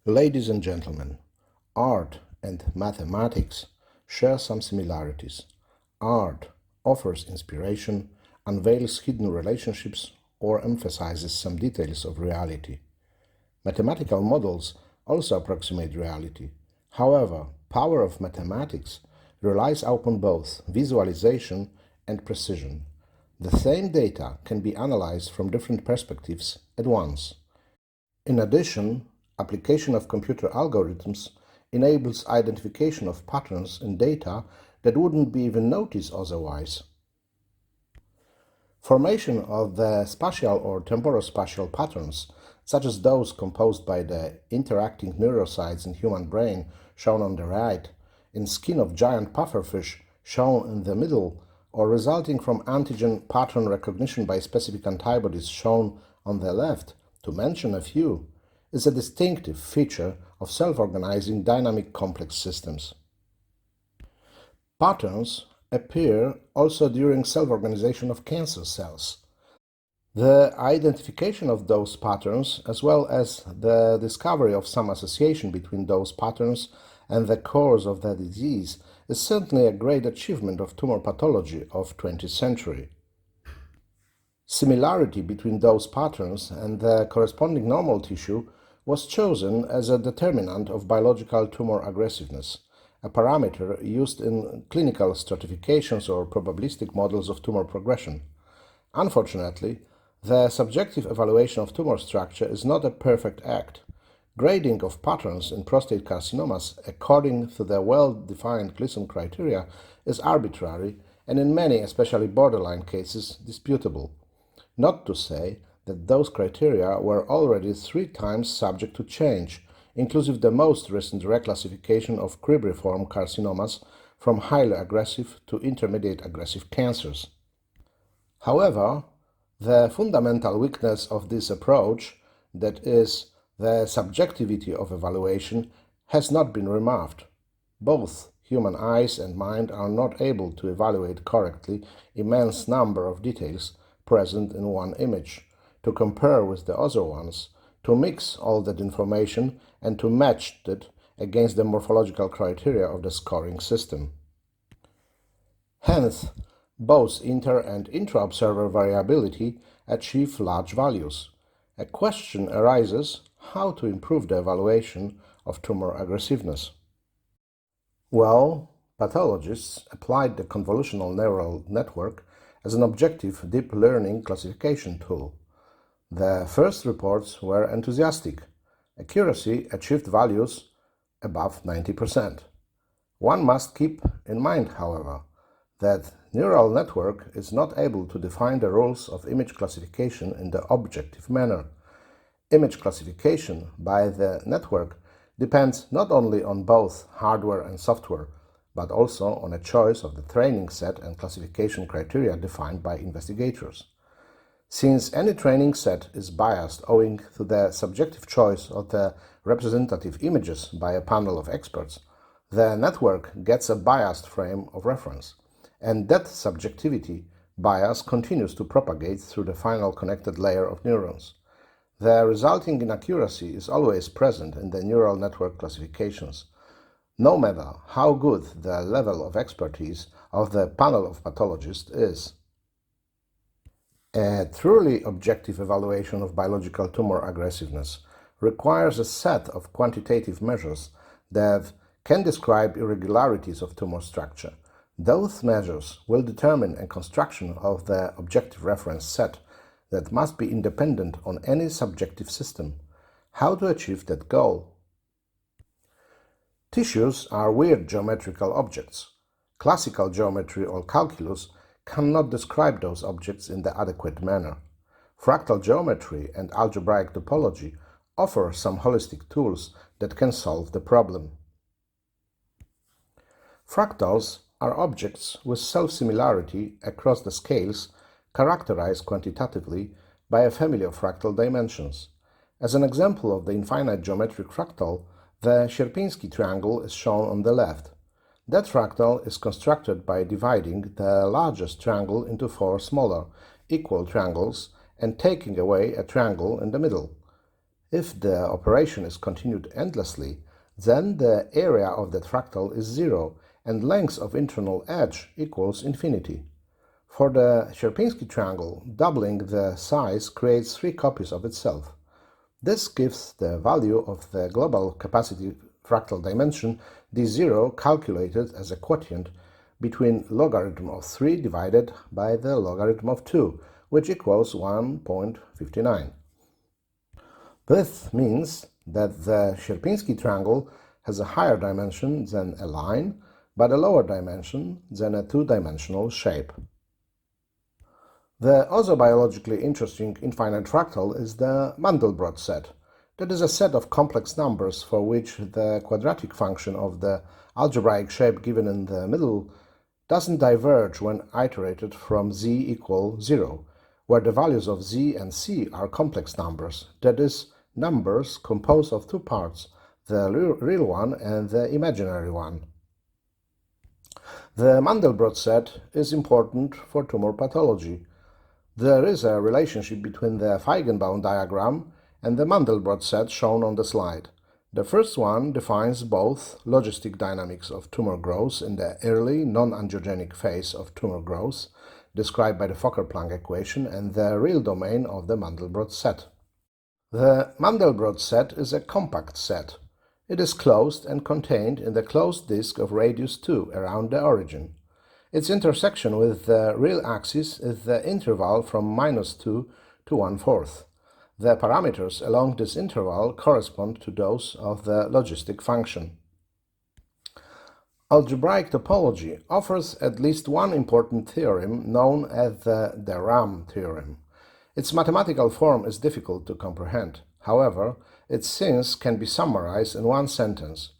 Ladies and gentlemen, art and mathematics share some similarities. Art offers inspiration, unveils hidden relationships, or emphasizes some details of reality. Mathematical models also approximate reality. However, power of mathematics relies upon both visualization and precision. The same data can be analyzed from different perspectives at once. In addition, application of computer algorithms enables identification of patterns in data that wouldn't be even noticed otherwise. Formation of the spatial or temporospatial patterns, such as those composed by the interacting neurocytes in human brain shown on the right, in skin of giant pufferfish shown in the middle, or resulting from antigen pattern recognition by specific antibodies shown on the left, to mention a few, is a distinctive feature of self-organizing dynamic complex systems. Patterns appear also during self-organization of cancer cells. The identification of those patterns, as well as the discovery of some association between those patterns and the cause of the disease, is certainly a great achievement of tumor pathology of 20th century. Similarity between those patterns and the corresponding normal tissue was chosen as a determinant of biological tumor aggressiveness, a parameter used in clinical stratifications or probabilistic models of tumor progression. Unfortunately, the subjective evaluation of tumor structure is not a perfect act. Grading of patterns in prostate carcinomas according to the well-defined Gleason criteria is arbitrary and in many, especially borderline cases, disputable. Not to say that those criteria were already 3 times subject to change, inclusive the most recent reclassification of cribriform carcinomas from highly aggressive to intermediate aggressive cancers. However, the fundamental weakness of this approach, that is, the subjectivity of evaluation, has not been removed. Both human eyes and mind are not able to evaluate correctly immense number of details present in one image, to compare with the other ones, to mix all that information and to match it against the morphological criteria of the scoring system. Hence, both inter and intra-observer variability achieve large values. A question arises how to improve the evaluation of tumor aggressiveness. Well, pathologists applied the convolutional neural network as an objective deep learning classification tool. The first reports were enthusiastic. Accuracy achieved values above 90%. One must keep in mind, however, that neural network is not able to define the rules of image classification in the objective manner. Image classification by the network depends not only on both hardware and software, but also on a choice of the training set and classification criteria defined by investigators. Since any training set is biased owing to the subjective choice of the representative images by a panel of experts, the network gets a biased frame of reference, and that subjectivity bias continues to propagate through the final connected layer of neurons. The resulting inaccuracy is always present in the neural network classifications, no matter how good the level of expertise of the panel of pathologists is. A truly objective evaluation of biological tumor aggressiveness requires a set of quantitative measures that can describe irregularities of tumor structure. Those measures will determine a construction of the objective reference set that must be independent on any subjective system. How to achieve that goal? Tissues are weird geometrical objects. Classical geometry or calculus cannot describe those objects in the adequate manner. Fractal geometry and algebraic topology offer some holistic tools that can solve the problem. Fractals are objects with self-similarity across the scales characterized quantitatively by a family of fractal dimensions. As an example of the infinite geometric fractal, the Sierpinski triangle is shown on the left. That fractal is constructed by dividing the largest triangle into 4 smaller, equal triangles and taking away a triangle in the middle. If the operation is continued endlessly, then the area of the fractal is zero and length of internal edge equals infinity. For the Sierpinski triangle, doubling the size creates 3 copies of itself. This gives the value of the global capacity fractal dimension d0 calculated as a quotient between logarithm of 3 divided by the logarithm of 2, which equals 1.59. This means that the Sierpinski triangle has a higher dimension than a line, but a lower dimension than a two-dimensional shape. The other biologically interesting infinite fractal is the Mandelbrot set. That is a set of complex numbers for which the quadratic function of the algebraic shape given in the middle doesn't diverge when iterated from z equal 0, where the values of z and c are complex numbers, that is, numbers composed of 2 parts, the real one and the imaginary one. The Mandelbrot set is important for tumor pathology. There is a relationship between the Feigenbaum diagram and the Mandelbrot set shown on the slide. The first one defines both logistic dynamics of tumor growth in the early non-angiogenic phase of tumor growth, described by the Fokker-Planck equation, and the real domain of the Mandelbrot set. The Mandelbrot set is a compact set. It is closed and contained in the closed disk of radius 2 around the origin. Its intersection with the real axis is the interval from -2 to 1/4. The parameters along this interval correspond to those of the logistic function. Algebraic topology offers at least one important theorem known as the de Rham theorem. Its mathematical form is difficult to comprehend. However, its sense can be summarized in one sentence.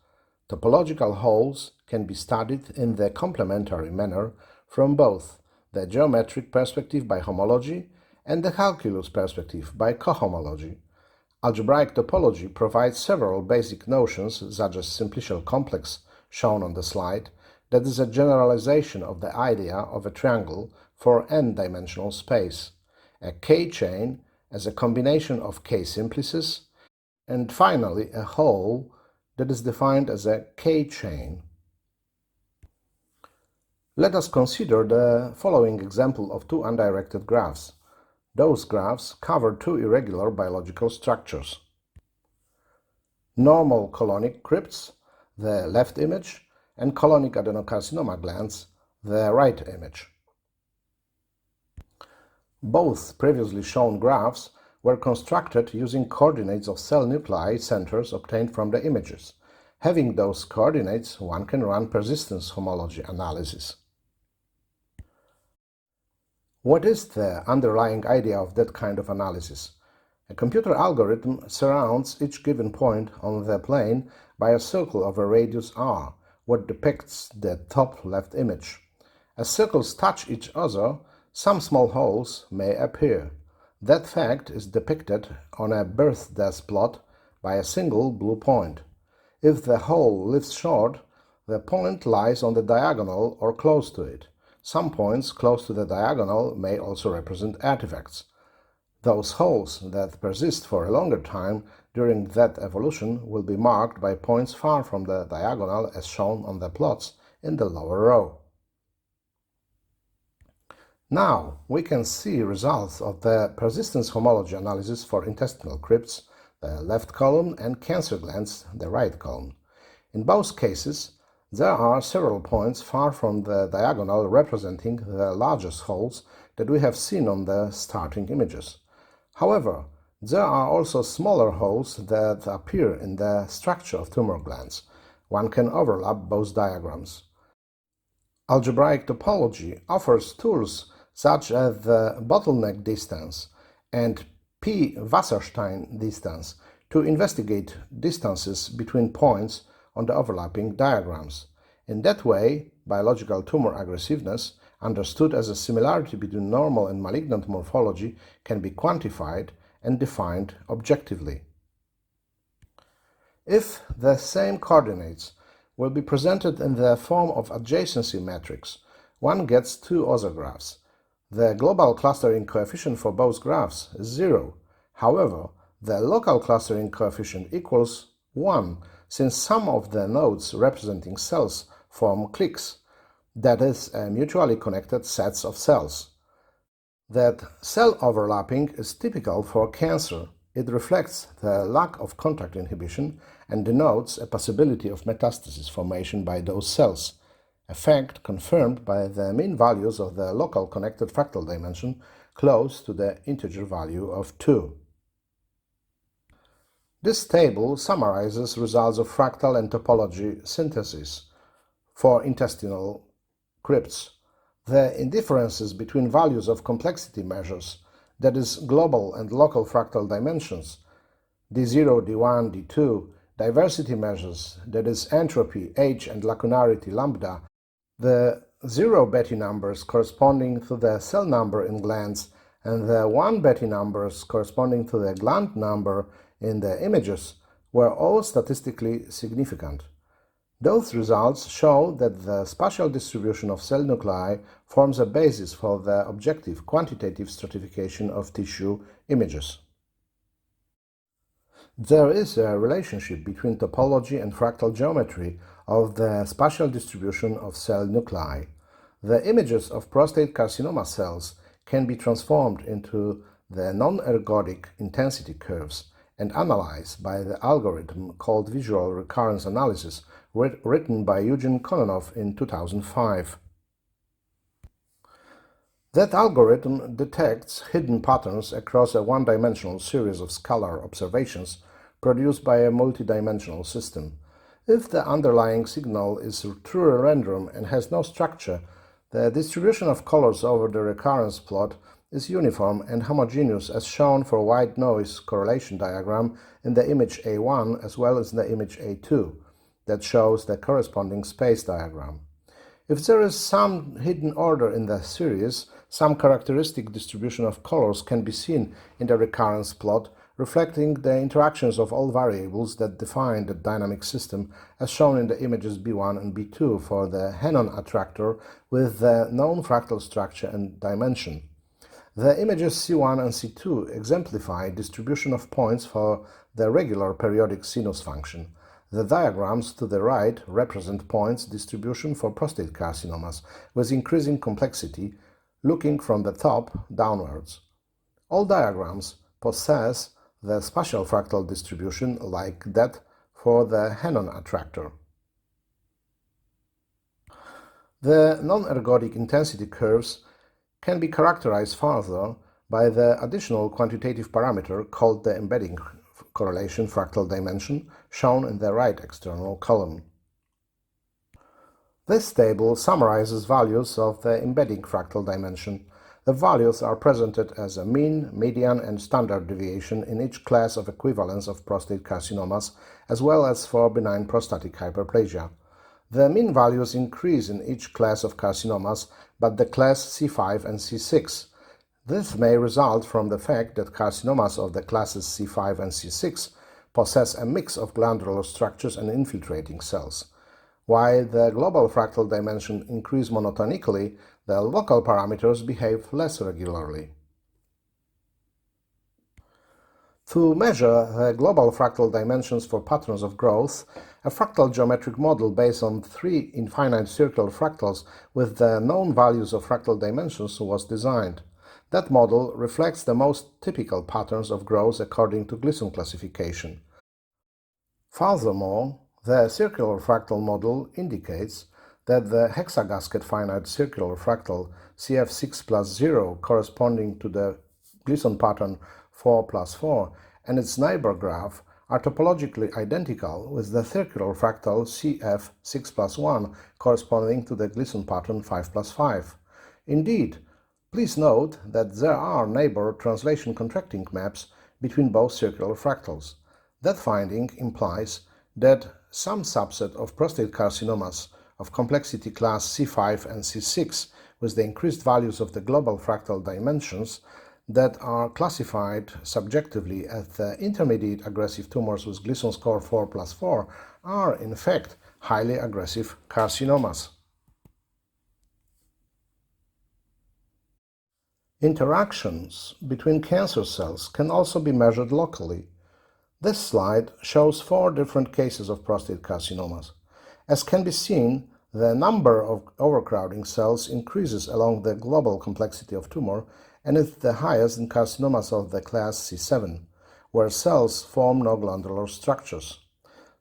Topological wholes can be studied in the complementary manner from both the geometric perspective by homology and the calculus perspective by cohomology. Algebraic topology provides several basic notions, such as simplicial complex, shown on the slide, that is a generalization of the idea of a triangle for n-dimensional space, a K-chain as a combination of K-simplices, and finally a whole that is defined as a K-chain. Let us consider the following example of 2 undirected graphs. Those graphs cover 2 irregular biological structures. Normal colonic crypts, the left image, and colonic adenocarcinoma glands, the right image. Both previously shown graphs were constructed using coordinates of cell nuclei centers obtained from the images. Having those coordinates, one can run persistence homology analysis. What is the underlying idea of that kind of analysis? A computer algorithm surrounds each given point on the plane by a circle of a radius r, what depicts the top left image. As circles touch each other, some small holes may appear. That fact is depicted on a birth-death plot by a single blue point. If the hole lives short, the point lies on the diagonal or close to it. Some points close to the diagonal may also represent artifacts. Those holes that persist for a longer time during that evolution will be marked by points far from the diagonal as shown on the plots in the lower row. Now we can see results of the persistence homology analysis for intestinal crypts, the left column, and cancer glands, the right column. In both cases, there are several points far from the diagonal representing the largest holes that we have seen on the starting images. However, there are also smaller holes that appear in the structure of tumor glands. One can overlap both diagrams. Algebraic topology offers tools such as the bottleneck distance and P-Wasserstein distance to investigate distances between points on the overlapping diagrams. In that way, biological tumor aggressiveness, understood as a similarity between normal and malignant morphology, can be quantified and defined objectively. If the same coordinates will be presented in the form of adjacency matrix, one gets 2 other graphs. The global clustering coefficient for both graphs is 0. However, the local clustering coefficient equals 1, since some of the nodes representing cells form cliques, that is, mutually connected sets of cells. That cell overlapping is typical for cancer. It reflects the lack of contact inhibition and denotes a possibility of metastasis formation by those cells, a fact confirmed by the mean values of the local connected fractal dimension close to the integer value of 2. This table summarizes results of fractal and topology synthesis for intestinal crypts. The indifferences between values of complexity measures, that is, global and local fractal dimensions, D0, D1, D2, diversity measures, that is, entropy, H, and lacunarity, lambda, the 0 Betty numbers corresponding to the cell number in glands, and the 1 Betty numbers corresponding to the gland number in the images were all statistically significant. Those results show that the spatial distribution of cell nuclei forms a basis for the objective quantitative stratification of tissue images. There is a relationship between topology and fractal geometry of the spatial distribution of cell nuclei. The images of prostate carcinoma cells can be transformed into the non-ergodic intensity curves and analyzed by the algorithm called visual recurrence analysis, written by Eugene Kononov in 2005. That algorithm detects hidden patterns across a one-dimensional series of scalar observations produced by a multidimensional system. If the underlying signal is true random and has no structure, the distribution of colors over the recurrence plot is uniform and homogeneous, as shown for white noise correlation diagram in the image A1 as well as in the image A2 that shows the corresponding space diagram. If there is some hidden order in the series, some characteristic distribution of colors can be seen in the recurrence plot, reflecting the interactions of all variables that define the dynamic system, as shown in the images B1 and B2 for the Henon attractor with the known fractal structure and dimension. The images C1 and C2 exemplify distribution of points for the regular periodic sinus function. The diagrams to the right represent points distribution for prostate carcinomas with increasing complexity, looking from the top downwards. All diagrams possess the spatial fractal distribution like that for the Henon attractor. The non-ergodic intensity curves can be characterized further by the additional quantitative parameter called the embedding correlation fractal dimension, shown in the right external column. This table summarizes values of the embedding fractal dimension. The values are presented as a mean, median, and standard deviation in each class of equivalence of prostate carcinomas, as well as for benign prostatic hyperplasia. The mean values increase in each class of carcinomas, but the class C5 and C6. This may result from the fact that carcinomas of the classes C5 and C6 possess a mix of glandular structures and infiltrating cells. While the global fractal dimension increase monotonically, the local parameters behave less regularly. To measure the global fractal dimensions for patterns of growth, a fractal geometric model based on 3 infinite circular fractals with the known values of fractal dimensions was designed. That model reflects the most typical patterns of growth according to Gleason classification. Furthermore, the circular fractal model indicates that the hexagasket finite circular fractal CF6 plus 0 corresponding to the Gleason pattern 4 plus 4 and its neighbor graph are topologically identical with the circular fractal CF6 plus 1 corresponding to the Gleason pattern 5 plus 5. Indeed, please note that there are neighbor translation contracting maps between both circular fractals. That finding implies that some subset of prostate carcinomas of complexity class C5 and C6 with the increased values of the global fractal dimensions that are classified subjectively as the intermediate aggressive tumors with Gleason score 4 plus 4 are in fact highly aggressive carcinomas. Interactions between cancer cells can also be measured locally. This slide shows 4 different cases of prostate carcinomas. As can be seen, the number of overcrowding cells increases along the global complexity of tumor and is the highest in carcinomas of the class C7, where cells form no glandular structures.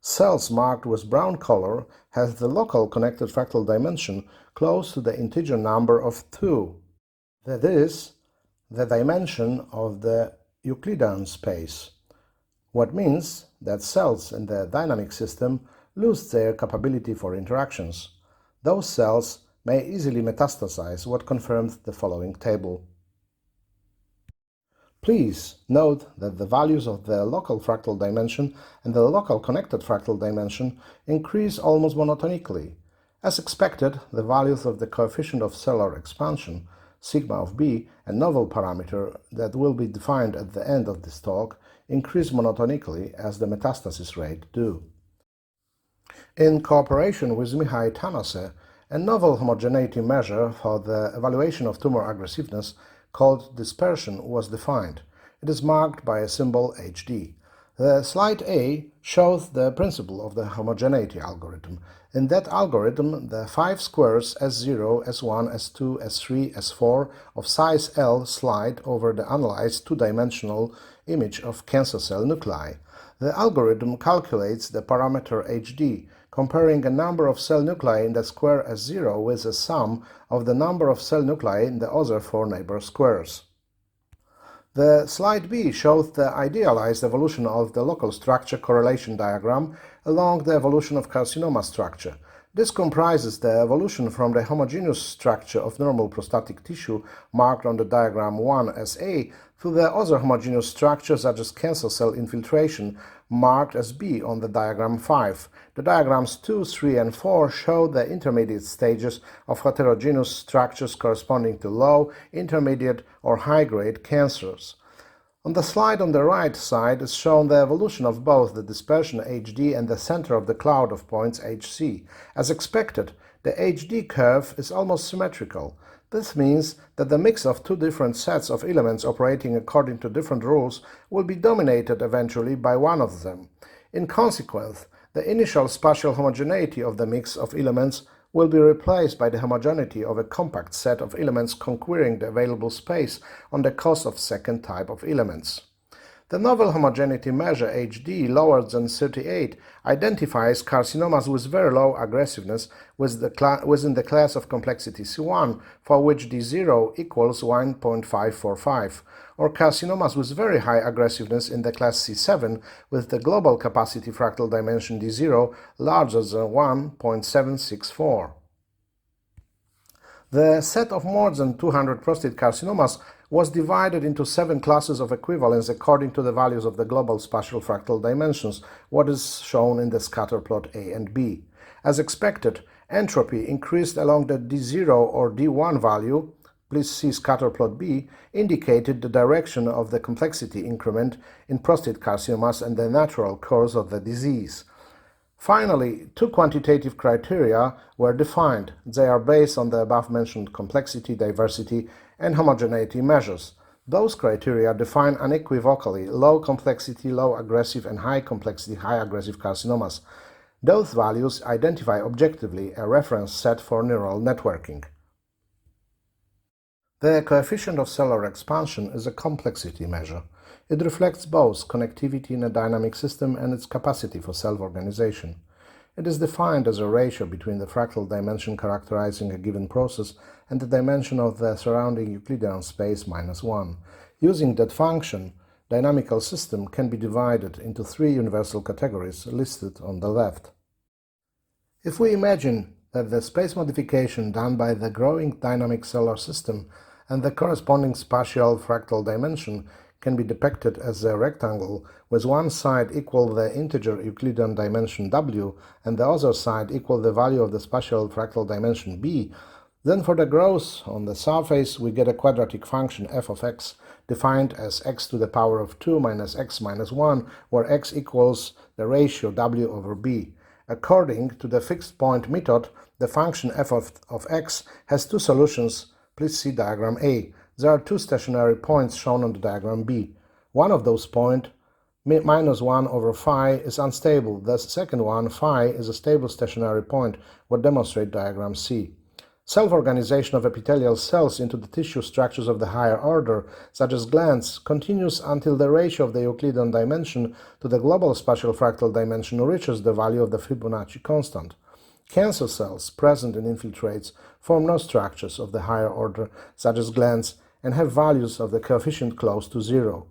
Cells marked with brown color have the local connected fractal dimension close to the integer number of 2. That is, the dimension of the Euclidean space, what means that cells in the dynamic system lose their capability for interactions. Those cells may easily metastasize, what confirms the following table. Please note that the values of the local fractal dimension and the local connected fractal dimension increase almost monotonically. As expected, the values of the coefficient of cellular expansion, sigma of b, a novel parameter that will be defined at the end of this talk, increase monotonically as the metastasis rate do. In cooperation with Mihai Tanase, a novel homogeneity measure for the evaluation of tumor aggressiveness called dispersion was defined. It is marked by a symbol HD. The slide A shows the principle of the homogeneity algorithm. In that algorithm, the 5 squares S0, S1, S2, S3, S4 of size L slide over the analyzed two-dimensional image of cancer cell nuclei. The algorithm calculates the parameter HD, comparing a number of cell nuclei in the square S0 with a sum of the number of cell nuclei in the other 4 neighbor squares. The slide B shows the idealized evolution of the local structure correlation diagram along the evolution of carcinoma structure. This comprises the evolution from the homogeneous structure of normal prostatic tissue marked on the diagram 1 as A to the other homogeneous structure such as cancer cell infiltration marked as B on the diagram 5. The diagrams 2, 3, and 4 show the intermediate stages of heterogeneous structures corresponding to low, intermediate, or high-grade cancers. On the slide on the right side is shown the evolution of both the dispersion HD and the center of the cloud of points HC. As expected, the HD curve is almost symmetrical. This means that the mix of 2 different sets of elements operating according to different rules will be dominated eventually by one of them. In consequence, the initial spatial homogeneity of the mix of elements will be replaced by the homogeneity of a compact set of elements conquering the available space on the cost of second type of elements. The novel homogeneity measure HD lower than 38 identifies carcinomas with very low aggressiveness within the class of complexity C1, for which D0 equals 1.545, or carcinomas with very high aggressiveness in the class C7 with the global capacity fractal dimension D0 larger than 1.764. The set of more than 200 prostate carcinomas was divided into 7 classes of equivalence according to the values of the global spatial fractal dimensions, what is shown in the scatter plot A and B. As expected, entropy increased along the D0 or D1 value, please see scatter plot B, indicated the direction of the complexity increment in prostate carcinomas and the natural course of the disease. Finally, 2 quantitative criteria were defined. They are based on the above-mentioned complexity, diversity, and homogeneity measures. Those criteria define unequivocally low complexity, low aggressive, and high complexity, high aggressive carcinomas. Those values identify objectively a reference set for neural networking. The coefficient of cellular expansion is a complexity measure. It reflects both connectivity in a dynamic system and its capacity for self-organization. It is defined as a ratio between the fractal dimension characterizing a given process and the dimension of the surrounding Euclidean space minus 1. Using that function, dynamical system can be divided into 3 universal categories listed on the left. If we imagine that the space modification done by the growing dynamic cellular system and the corresponding spatial fractal dimension can be depicted as a rectangle with one side equal the integer Euclidean dimension w and the other side equal the value of the spatial fractal dimension b, then for the growth on the surface we get a quadratic function f of x defined as x to the power of 2 minus x minus 1, where x equals the ratio w over b. According to the fixed point method, the function f of x has 2 solutions Please see diagram A. There are two stationary points shown on the diagram B. One of those points, minus 1 over phi, is unstable. The second one, phi, is a stable stationary point, what demonstrates diagram C. Self-organization of epithelial cells into the tissue structures of the higher order, such as glands, continues until the ratio of the Euclidean dimension to the global spatial fractal dimension reaches the value of the Fibonacci constant. Cancer cells present in infiltrates form no structures of the higher order, such as glands, and have values of the coefficient close to 0.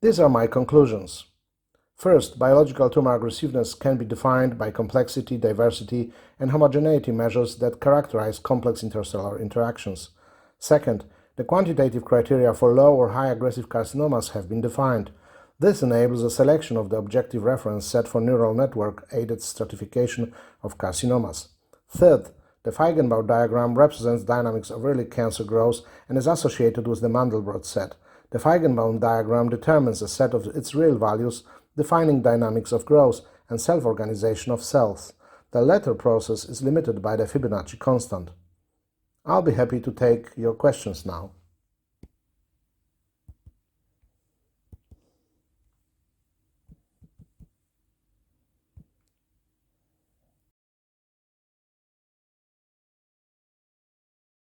These are my conclusions. First, biological tumor aggressiveness can be defined by complexity, diversity, and homogeneity measures that characterize complex intercellular interactions. Second, the quantitative criteria for low or high aggressive carcinomas have been defined. This enables a selection of the objective reference set for neural network-aided stratification of carcinomas. Third, the Feigenbaum diagram represents dynamics of early cancer growth and is associated with the Mandelbrot set. The Feigenbaum diagram determines a set of its real values defining dynamics of growth and self-organization of cells. The latter process is limited by the Fibonacci constant. I'll be happy to take your questions now.